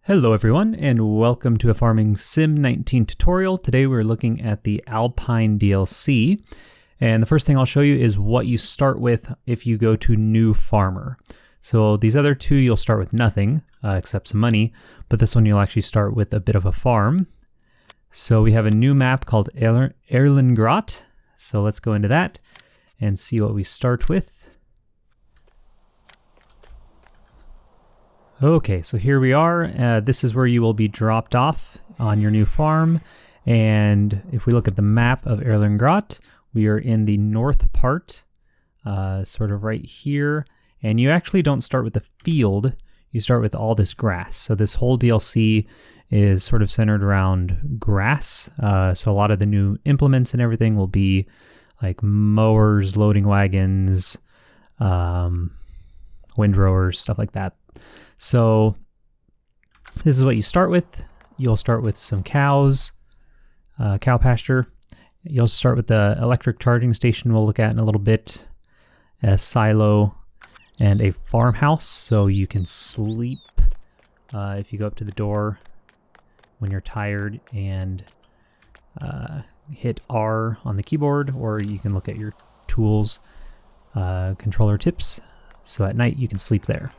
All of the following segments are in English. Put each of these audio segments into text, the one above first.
Hello everyone, and welcome to a Farming Sim 19 tutorial. Today we're looking at the Alpine DLC, and the first thing I'll show you is what you start with if you go to New Farmer. So these other two you'll start with nothing, except some money, but this one you'll actually start with a bit of a farm. So we have a new map called Erlengrot, so let's go into that and see what we start with. Okay, so here we are. This is where you will be dropped off on your new farm. And if we look at the map of Erlengrot, we are in the north part, sort of right here. And you actually don't start with the field, you start with all this grass. So this whole DLC is sort of centered around grass. So a lot of the new implements and everything will be like mowers, loading wagons, windrowers, stuff like that. So this is what you start with. You'll start with some cows, cow pasture. You'll start with the electric charging station we'll look at in a little bit, a silo, and a farmhouse so you can sleep if you go up to the door when you're tired and hit R on the keyboard, or you can look at your tools, controller tips, so at night you can sleep there.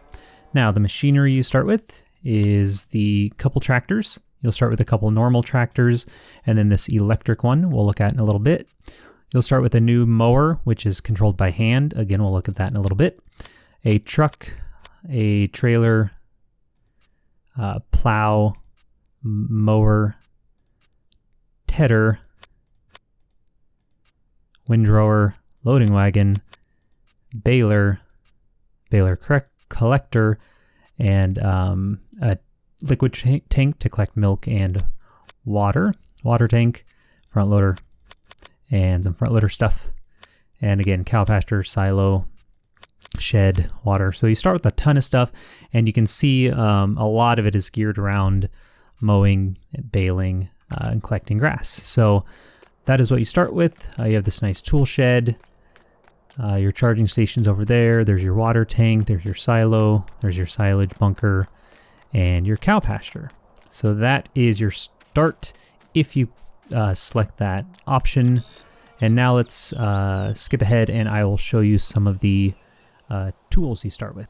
Now, the machinery you start with is the couple tractors. You'll start with a couple normal tractors, and then this electric one we'll look at in a little bit. You'll start with a new mower, which is controlled by hand. Again, we'll look at that in a little bit. A truck, a trailer, plow, mower, tedder, windrower, loading wagon, baler collector, and a liquid tank to collect milk and water tank, front loader, and some front loader stuff, and again cow pasture, silo, shed, water. So you start with a ton of stuff, and you can see a lot of it is geared around mowing, baling, and collecting grass. So that is what you start with. You have this nice tool shed. Your charging station's over there. There's your water tank. There's your silo. There's your silage bunker and your cow pasture. So that is your start if you select that option. And now let's skip ahead and I will show you some of the tools you start with.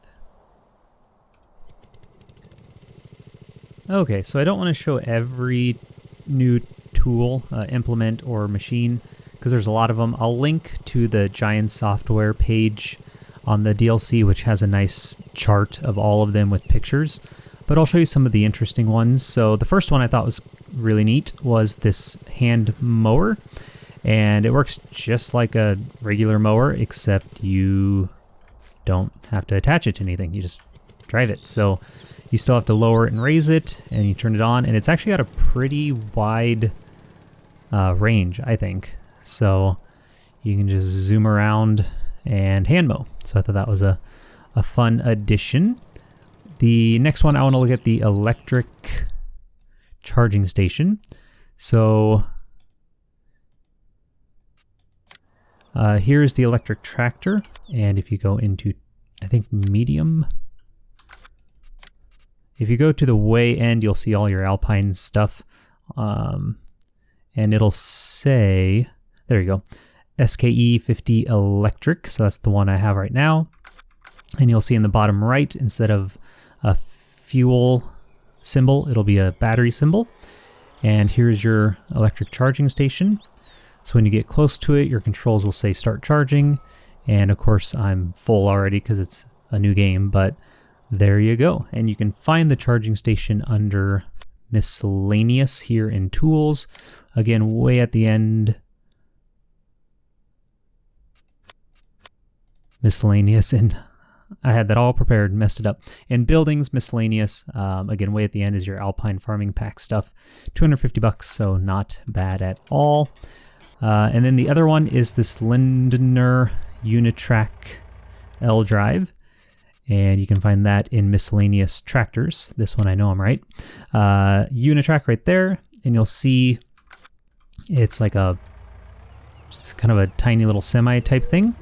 Okay, so I don't want to show every new tool, implement, or machine, because there's a lot of them. I'll link to the Giant Software page on the DLC, which has a nice chart of all of them with pictures, but I'll show you some of the interesting ones. So the first one I thought was really neat was this hand mower, and it works just like a regular mower, except you don't have to attach it to anything, you just drive it. So you still have to lower it and raise it, and you turn it on, and it's actually got a pretty wide range, I think. So you can just zoom around and hand mow. So I thought that was a fun addition. The next one, I want to look at the electric charging station. So here's the electric tractor. And if you go into, I think, medium, if you go to the way end, you'll see all your Alpine stuff. And it'll say, there you go, SKE 50 electric. So that's the one I have right now. And you'll see in the bottom right, instead of a fuel symbol, it'll be a battery symbol. And here's your electric charging station. So when you get close to it, your controls will say start charging. And of course I'm full already because it's a new game, but there you go. And you can find the charging station under miscellaneous here in tools. Again, way at the end, miscellaneous, and I had that all prepared, messed it up. In buildings, miscellaneous, again, way at the end is your Alpine farming pack stuff. $250, so not bad at all. And then the other one is this Lindner Unitrack L drive, and you can find that in miscellaneous tractors. This one I know I'm right. Unitrack right there, and you'll see it's like it's kind of a tiny little semi type thing.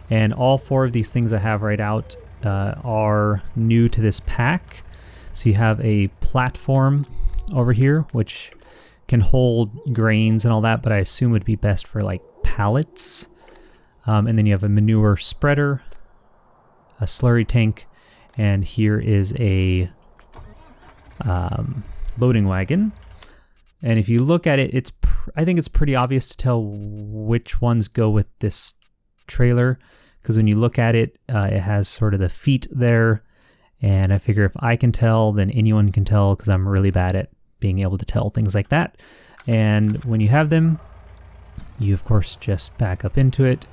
And all four of these things I have right out are new to this pack. So you have a platform over here, which can hold grains and all that, but I assume would be best for like pallets. And then you have a manure spreader, a slurry tank, and here is a loading wagon. And if you look at it, I think it's pretty obvious to tell which ones go with this trailer, because when you look at it, it has sort of the feet there, and I figure if I can tell, then anyone can tell, because I'm really bad at being able to tell things like that. And when you have them, you of course just back up into it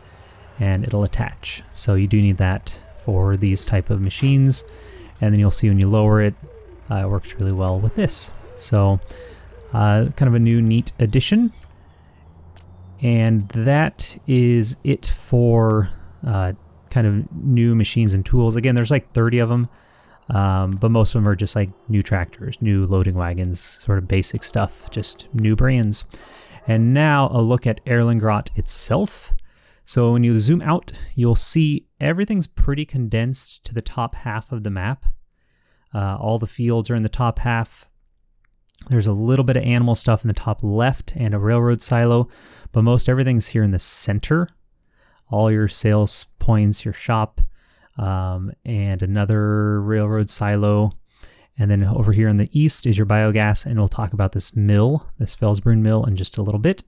and it'll attach. So you do need that for these type of machines, and then you'll see when you lower it, it works really well with this. So kind of a new neat addition. And that is it for kind of new machines and tools. Again, there's like 30 of them, but most of them are just like new tractors, new loading wagons, sort of basic stuff, just new brands. And now a look at Erlengrot itself. So when you zoom out, you'll see everything's pretty condensed to the top half of the map. All the fields are in the top half. There's a little bit of animal stuff in the top left and a railroad silo, but most everything's here in the center. All your sales points, your shop, and another railroad silo. And then over here in the east is your biogas, and we'll talk about this mill, this Felsbrunn mill, in just a little bit.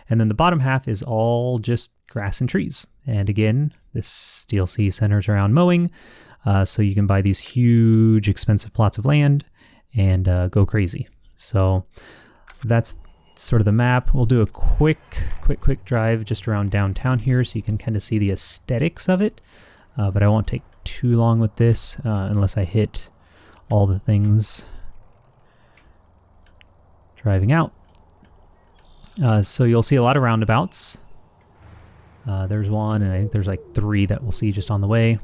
And then the bottom half is all just grass and trees. And again, this DLC centers around mowing, so you can buy these huge, expensive plots of land and go crazy. So that's sort of the map. We'll do a quick drive just around downtown here so you can kind of see the aesthetics of it. But I won't take too long with this unless I hit all the things driving out. So you'll see a lot of roundabouts. There's one, and I think there's like 3 that we'll see just on the way.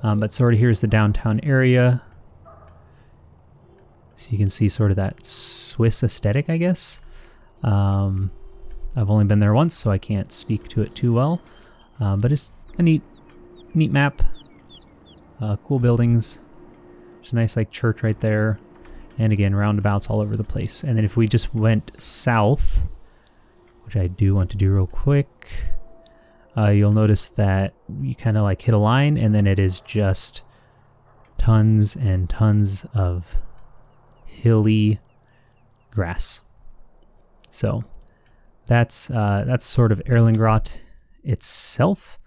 But sort of here's the downtown area. So you can see sort of that Swiss aesthetic, I guess. I've only been there once, so I can't speak to it too well. But it's a neat map. Cool buildings. There's a nice like church right there. And again, roundabouts all over the place. And then if we just went south, which I do want to do real quick, you'll notice that you kind of like hit a line, and then it is just tons and tons of hilly grass. So that's sort of Erlengrot itself.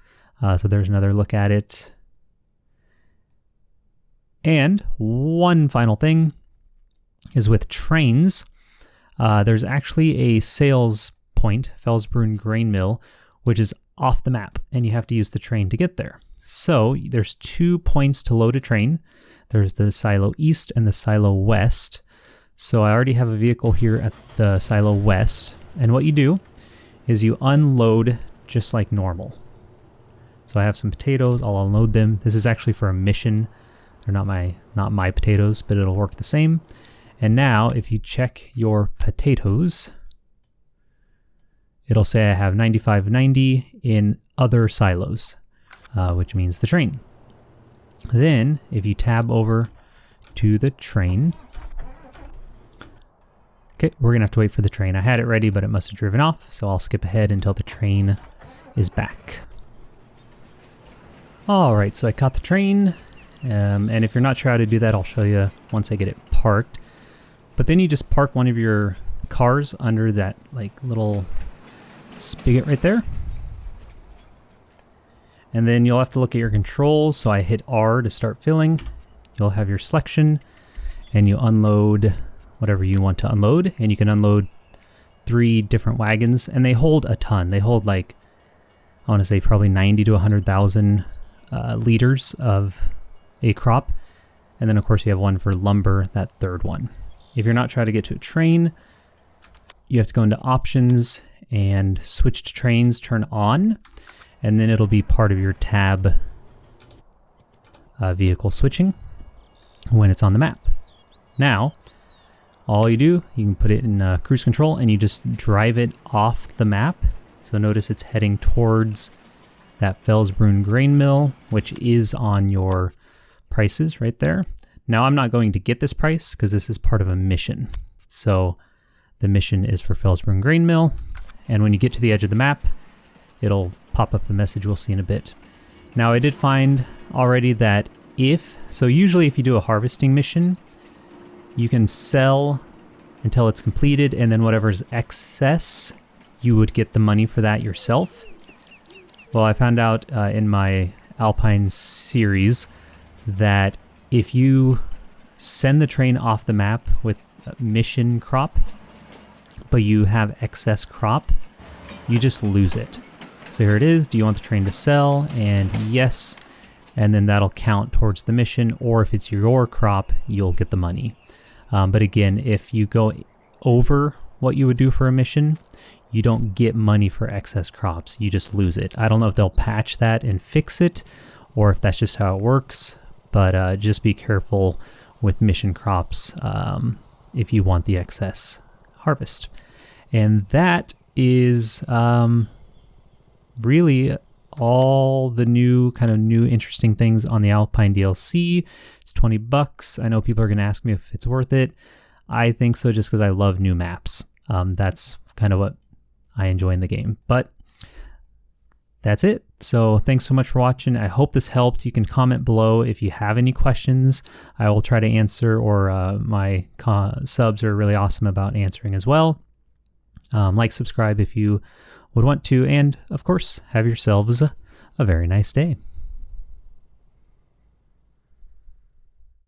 So there's another look at it. And one final thing is with trains. There's actually a sales point, Felsbrunn grain mill, which is off the map, and you have to use the train to get there. So there's 2 points to load a train. There's the silo east and the silo west. So I already have a vehicle here at the silo west, and what you do is you unload just like normal. So I have some potatoes, I'll unload them. This is actually for a mission. They're not my potatoes, but it'll work the same. And now if you check your potatoes, it'll say I have 9590 in other silos, which means the train. Then if you tab over to the train, okay, we're gonna have to wait for the train. I had it ready, but it must have driven off, so I'll skip ahead until the train is back. All right, so I caught the train, and if you're not sure how to do that, I'll show you once I get it parked. But then you just park one of your cars under that like little spigot right there. And then you'll have to look at your controls. So I hit R to start filling. You'll have your selection, and you unload whatever you want to unload, and you can unload 3 different wagons, and they hold a ton. They hold like, I want to say probably 90 to 100,000 liters of a crop. And then of course you have one for lumber, that third one. If you're not trying to get to a train, you have to go into options and switch to trains, turn on, and then it'll be part of your tab vehicle switching when it's on the map. Now, all you do, you can put it in cruise control and you just drive it off the map. So notice it's heading towards that Felsbrunn grain mill, which is on your prices right there. Now I'm not going to get this price because this is part of a mission. So the mission is for Felsburn Grain Mill. And when you get to the edge of the map, it'll pop up a message we'll see in a bit. Now I did find already that usually if you do a harvesting mission, you can sell until it's completed, and then whatever's excess, you would get the money for that yourself. Well, I found out in my Alpine series that if you send the train off the map with mission crop, but you have excess crop, you just lose it. So here it is. Do you want the train to sell? And yes. And then that'll count towards the mission, or if it's your crop, you'll get the money. But again, if you go over what you would do for a mission, you don't get money for excess crops. You just lose it. I don't know if they'll patch that and fix it, or if that's just how it works. But just be careful with mission crops if you want the excess harvest. And that is really all the new interesting things on the Alpine DLC. It's $20. I know people are going to ask me if it's worth it. I think so, just because I love new maps. That's kind of what I enjoy in the game. But that's it. So thanks so much for watching. I hope this helped. You can comment below if you have any questions. I will try to answer, or my subs are really awesome about answering as well. Like, subscribe if you would want to, and of course, have yourselves a very nice day.